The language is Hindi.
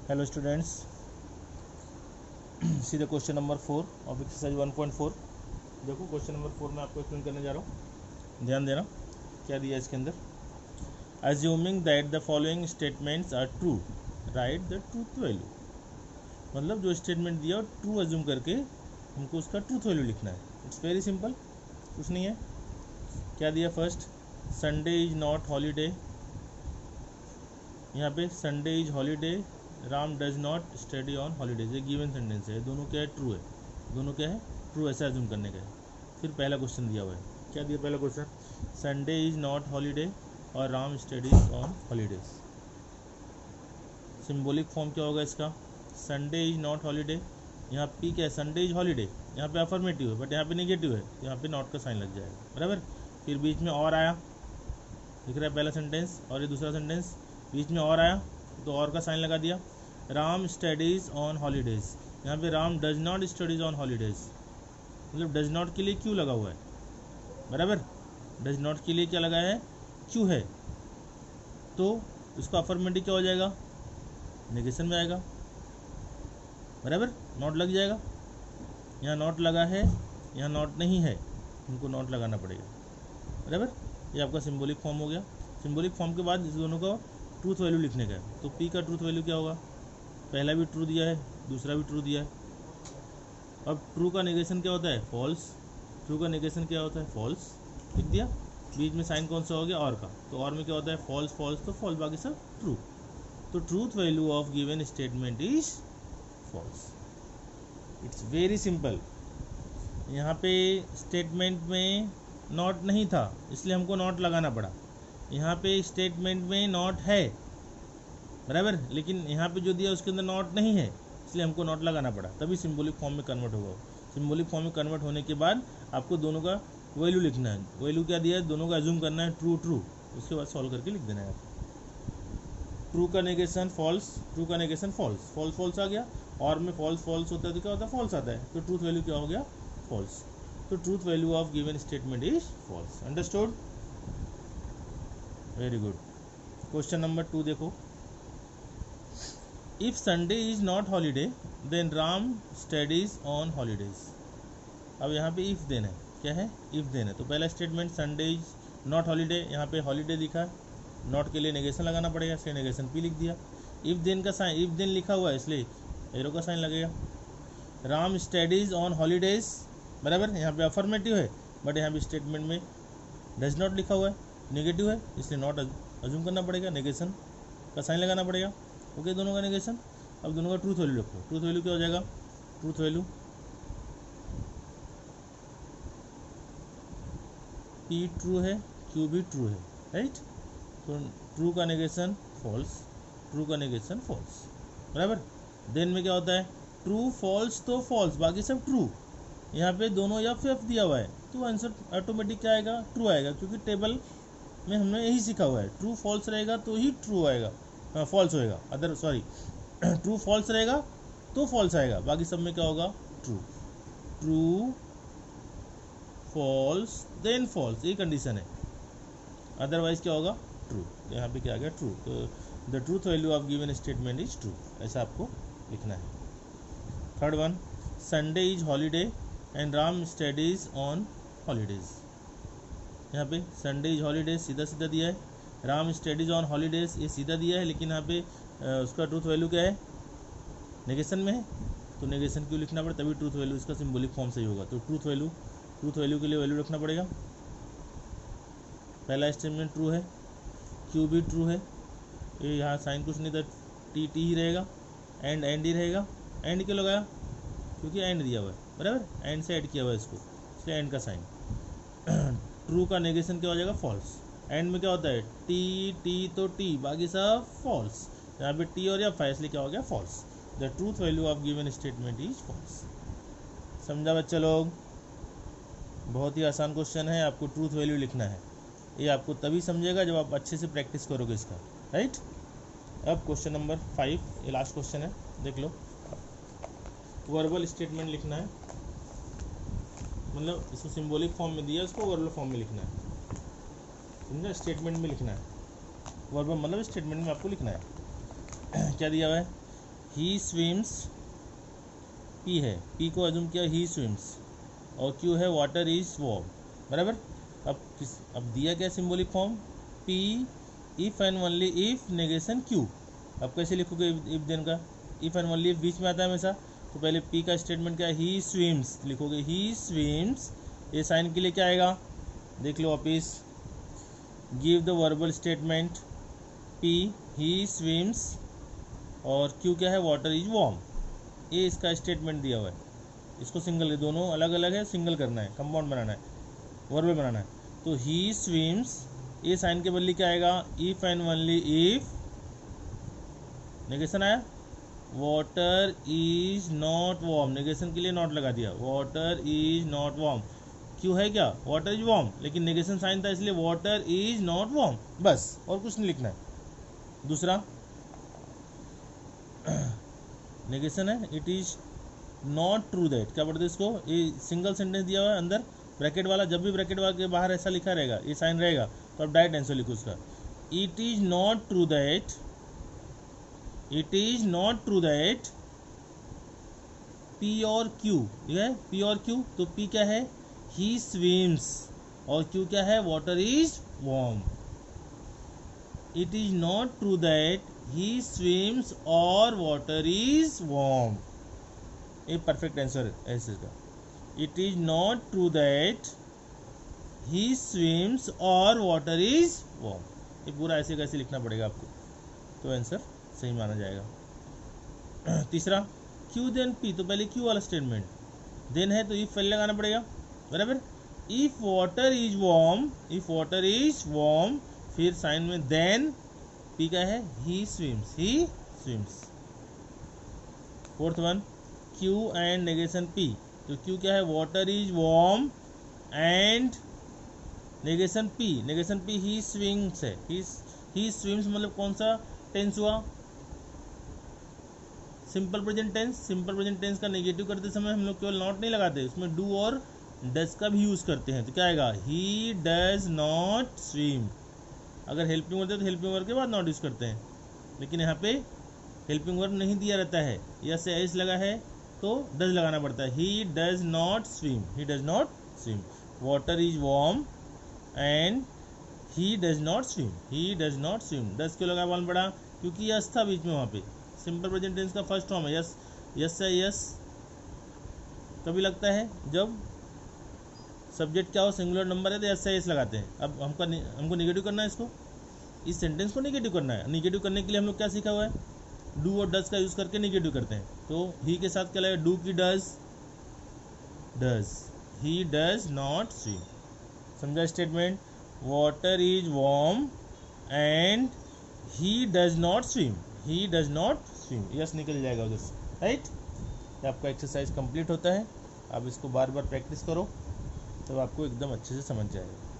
Hello students, see the question number 4 of exercise 1.4। देखो क्वेश्चन नंबर 4 में आपको एक्सप्लेन करने जा रहा हूँ, ध्यान देना क्या दिया है इसके अंदर। Assuming that the following statements are true, write the truth value. मतलब जो स्टेटमेंट दिया और ट्रू अज्यूम करके हमको उसका ट्रूथ वैल्यू लिखना है। इट्स वेरी सिंपल, कुछ नहीं है। क्या दिया first, Sunday is not holiday. यहाँ पे Sunday is holiday, Ram does not study on holidays. ये गिवन सेंटेंस है, दोनों क्या है, ट्रू है। दोनों क्या है, ट्रू, ऐसा अज्यूम करने का है। फिर पहला क्वेश्चन दिया हुआ है, क्या दिया पहला question, Sunday is not holiday और Ram studies on holidays. Symbolic form क्या होगा इसका, संडे इज नॉट हॉलीडे, यहाँ पी क्या है, संडे इज हॉलीडे, यहाँ पे अफर्मेटिव है बट यहाँ पे नेगेटिव है, यहाँ पे नॉट का साइन लग जाएगा, बराबर। फिर बीच में और आया, दिख रहा है पहला सेंटेंस और ये दूसरा सेंटेंस, बीच में और आया तो और का साइन लगा दिया। राम स्टडीज ऑन हॉलीडेज, यहाँ पे Ram does not studies on holidays, मतलब डज नॉट के लिए क्यों लगा हुआ है, बराबर। डज नॉट के लिए क्या लगा है, क्यों है, तो उसका अफर्मेटिव क्या हो जाएगा, नेगेशन में आएगा, बराबर। नॉट लग जाएगा, यहाँ नॉट लगा है, यहाँ नॉट नहीं है, उनको नॉट लगाना पड़ेगा, बराबर। ये आपका सिंबॉलिक फॉर्म हो गया। सिंबॉलिक फॉर्म के बाद इस दोनों का ट्रूथ वैल्यू लिखने का है। तो पी का ट्रूथ वैल्यू क्या होगा, पहला भी ट्रू दिया है, दूसरा भी ट्रू दिया है। अब ट्रू का नेगेशन क्या होता है, फॉल्स। ट्रू का नेगेशन क्या होता है, फॉल्स, लिख दिया। बीच में साइन कौन सा हो गया, और का, तो और में क्या होता है, फॉल्स फॉल्स, तो फॉल्स, बाकी सब ट्रू। तो truth value of given statement is false. It's very simple. यहाँ पे स्टेटमेंट में नॉट नहीं था इसलिए हमको नॉट लगाना पड़ा, यहाँ पे स्टेटमेंट में नॉट है, बराबर, लेकिन यहाँ पे जो दिया उसके अंदर नॉट नहीं है इसलिए हमको नॉट लगाना पड़ा, तभी सिंबॉलिक फॉर्म में कन्वर्ट होगा। सिंबॉलिक फॉर्म में कन्वर्ट होने के बाद आपको दोनों का वैल्यू लिखना है। वैल्यू क्या दिया है, दोनों का अज्यूम करना है ट्रू ट्रू, उसके बाद सॉल्व करके लिख देना है। ट्रू का नेगेशन फॉल्स, ट्रू का नेगेशन फॉल्स, फॉल्स फॉल्स आ गया, और में फॉल्स फॉल्स होता है तो क्या होता है, फॉल्स आता है, तो ट्रूथ वैल्यू क्या हो गया, फॉल्स। तो truth value of given statement is false. Understood, very good. Question number 2 देखो, if Sunday is not holiday then Ram studies on holidays. अब यहाँ पे इफ देन है, क्या है, इफ देन है। तो पहला statement Sunday is not holiday, यहाँ पे हॉलीडे दिखा, नॉट के लिए नेगेशन लगाना पड़ेगा, इसलिए नेगेशन पी लिख दिया। इफ देन का साइन, इफ देन लिखा हुआ है इसलिए एरो का साइन लगेगा। राम स्टडीज ऑन हॉलीडेज, बराबर, यहाँ पे अफर्मेटिव है बट यहाँ पे स्टेटमेंट में डज नॉट लिखा हुआ है, नेगेटिव है, इसलिए नॉट अज्यूम करना पड़ेगा, नेगेशन का साइन लगाना पड़ेगा। ओके, दोनों का नेगेशन। अब दोनों का ट्रूथ वैल्यू रखो। ट्रूथ वैल्यू क्या हो जाएगा, ट्रूथ वैल्यू पी ट्रू है, क्यू भी ट्रू है, राइट। तो ट्रू का नेगेशन फॉल्स, ट्रू का नेगेशन फॉल्स, बराबर। देन में क्या होता है, ट्रू फॉल्स तो फॉल्स, बाकी सब ट्रू। यहाँ पे दोनों एफ एफ दिया हुआ है तो आंसर ऑटोमेटिक क्या आएगा, ट्रू आएगा, क्योंकि टेबल में हमने यही सीखा हुआ है, ट्रू फॉल्स रहेगा तो ही ट्रू आएगा, फॉल्स होएगा, अदर सॉरी ट्रू फॉल्स रहेगा तो फॉल्स आएगा, बाकी सब में क्या होगा, true. True false then false, ये कंडीशन है, अदरवाइज क्या होगा, ट्रू। तो यहाँ पे क्या आ गया, ट्रू। तो the truth value of given statement is true, ऐसा आपको लिखना है। Third one, Sunday is holiday and Ram studies on holidays. यहाँ पे संडे इज हॉलीडेज सीधा सीधा दिया है, राम स्टडीज ऑन हॉलीडेज ये सीधा दिया है, लेकिन यहाँ पे उसका ट्रूथ वैल्यू क्या है, नेगेशन में है, तो नेगेशन क्यों लिखना पड़े, तभी ट्रूथ वैल्यू इसका सिंबॉलिक फॉर्म सही होगा। तो ट्रूथ वैल्यू के लिए वैल्यू रखना पड़ेगा। पहला स्टेटमेंट ट्रू है, क्यू भी ट्रू है, ये यहाँ साइन कुछ नहीं था, टी टी ही रहेगा, एंड ही रहेगा। एंड क्यों लगाया, क्योंकि एंड दिया हुआ है, बराबर, एंड से ऐड किया हुआ है इसको, इसलिए एंड का साइन। ट्रू का नेगेशन क्या हो जाएगा, फॉल्स। एंड में क्या होता है, टी टी तो टी, बाकी सब फॉल्स, यहाँ पे टी और एफ है इसलिए क्या हो गया, false. The truth value of given statement is false. समझा बच्चा लोग, बहुत ही आसान क्वेश्चन है, आपको ट्रूथ वैल्यू लिखना है। ये आपको तभी समझेगा जब आप अच्छे से प्रैक्टिस करोगे इसका, राइट। अब क्वेश्चन नंबर 5, ये लास्ट क्वेश्चन है, देख लो। वर्बल स्टेटमेंट लिखना है, मतलब इसको सिंबॉलिक फॉर्म में दिया, इसको वर्बल फॉर्म में लिखना है, समझा, स्टेटमेंट में लिखना है। वर्बल मतलब स्टेटमेंट में आपको लिखना है। क्या दिया हुआ है, ही स्विम्स, पी है, पी को अज्यूम किया ही स्विम्स, और क्यू है वाटर इज वार्म, बराबर। अब दिया क्या symbolic form, P if and only if negation Q. अब कैसे लिखोगे इफ देन का, इफ एंड ओनली इफ बीच में आता है हमेशा, तो पहले पी का स्टेटमेंट क्या है, ही स्विम्स लिखोगे, ही स्विम्स, ये साइन के लिए क्या आएगा, देख लो वापिस, give the verbal statement, P he swims, और क्यू क्या है, वाटर इज वार्म, ये इसका स्टेटमेंट दिया हुआ है। इसको सिंगल, दोनों अलग अलग है, सिंगल करना है, कंपाउंड बनाना है, वर्बल बनाना है। तो ही स्विम्स, ये साइन के बदले क्या आएगा, if and only if, negation आया, water is not warm, negation के लिए नॉट लगा दिया, वाटर इज नॉट वार्म, क्यों है क्या, वाटर इज वार्म, लेकिन नेगेशन साइन था इसलिए वाटर इज नॉट वार्म, बस, और कुछ नहीं लिखना है। दूसरा नेगेशन है, it is not true that, क्या पढ़ते इसको, ये सिंगल सेंटेंस दिया हुआ है अंदर ब्रैकेट वाला, जब भी ब्रैकेट वाला के बाहर ऐसा लिखा रहेगा, ये साइन रहेगा, तो आप डायरेक्ट आंसर लिखो उसका, it is not true that, it is not true that P और क्यू, ठीक है, पी और क्यू, तो पी क्या है, ही स्विम्स, और क्यू क्या है, water is warm. It is not true that he swims और वाटर इज वार्म, ये परफेक्ट आंसर है इसका। It is not true that he swims और वाटर इज वार्म, ये पूरा ऐसे कैसे लिखना पड़ेगा आपको, तो आंसर सही माना जाएगा। तीसरा, क्यू देन पी, तो पहले क्यू वाला स्टेटमेंट, देन है तो इफ पहले लगाना पड़ेगा, बराबर। If water is warm, if water is warm, फिर साइन में देन पी का है, he swims, he swims. Fourth one, Q and negation P, तो क्यू क्या है, water is warm, and negation P he swims है, ही स्विम्स मतलब कौन सा टेंस हुआ, simple present tense. Simple present tense का नेगेटिव करते समय हम लोग केवल नॉट नहीं लगाते, उसमें डू और डज का भी यूज करते हैं, तो क्या आएगा, ही डज नॉट स्विम। अगर हेल्पिंग वर्ब तो हेल्पिंग वर्ब के बाद नॉट यूज करते हैं, लेकिन यहाँ पे हेल्पिंग वर्ब नहीं दिया रहता है, यस से एस लगा है तो डज लगाना पड़ता है, ही does not swim, he does not swim, water is warm and he does not swim, he does not swim. Does क्यों लगा मालूम पड़ा, क्योंकि यस था बीच में, वहाँ पे सिंपल प्रेजेंट टेंस का फर्स्ट फॉर्म है यस, यस से यस कभी लगता है जब सब्जेक्ट क्या हो, सिंगुलर नंबर है तो यस से यस लगाते हैं। अब हमको निगेटिव करना है इसको, इस सेंटेंस को निगेटिव करना है। निगेटिव करने के लिए हम लोग क्या सीखा हुआ है, डू और डज का यूज करके निगेटिव करते हैं। तो ही के साथ क्या लगेगा, डू की does, does, he does not swim. समझा statement, water is warm and he does not swim, he does not swim, yes निकल जाएगा उधर से, राइट। ये आपका एक्सरसाइज कंप्लीट होता है, आप इसको बार बार प्रैक्टिस करो, तब आपको एकदम अच्छे से समझ जाएगा।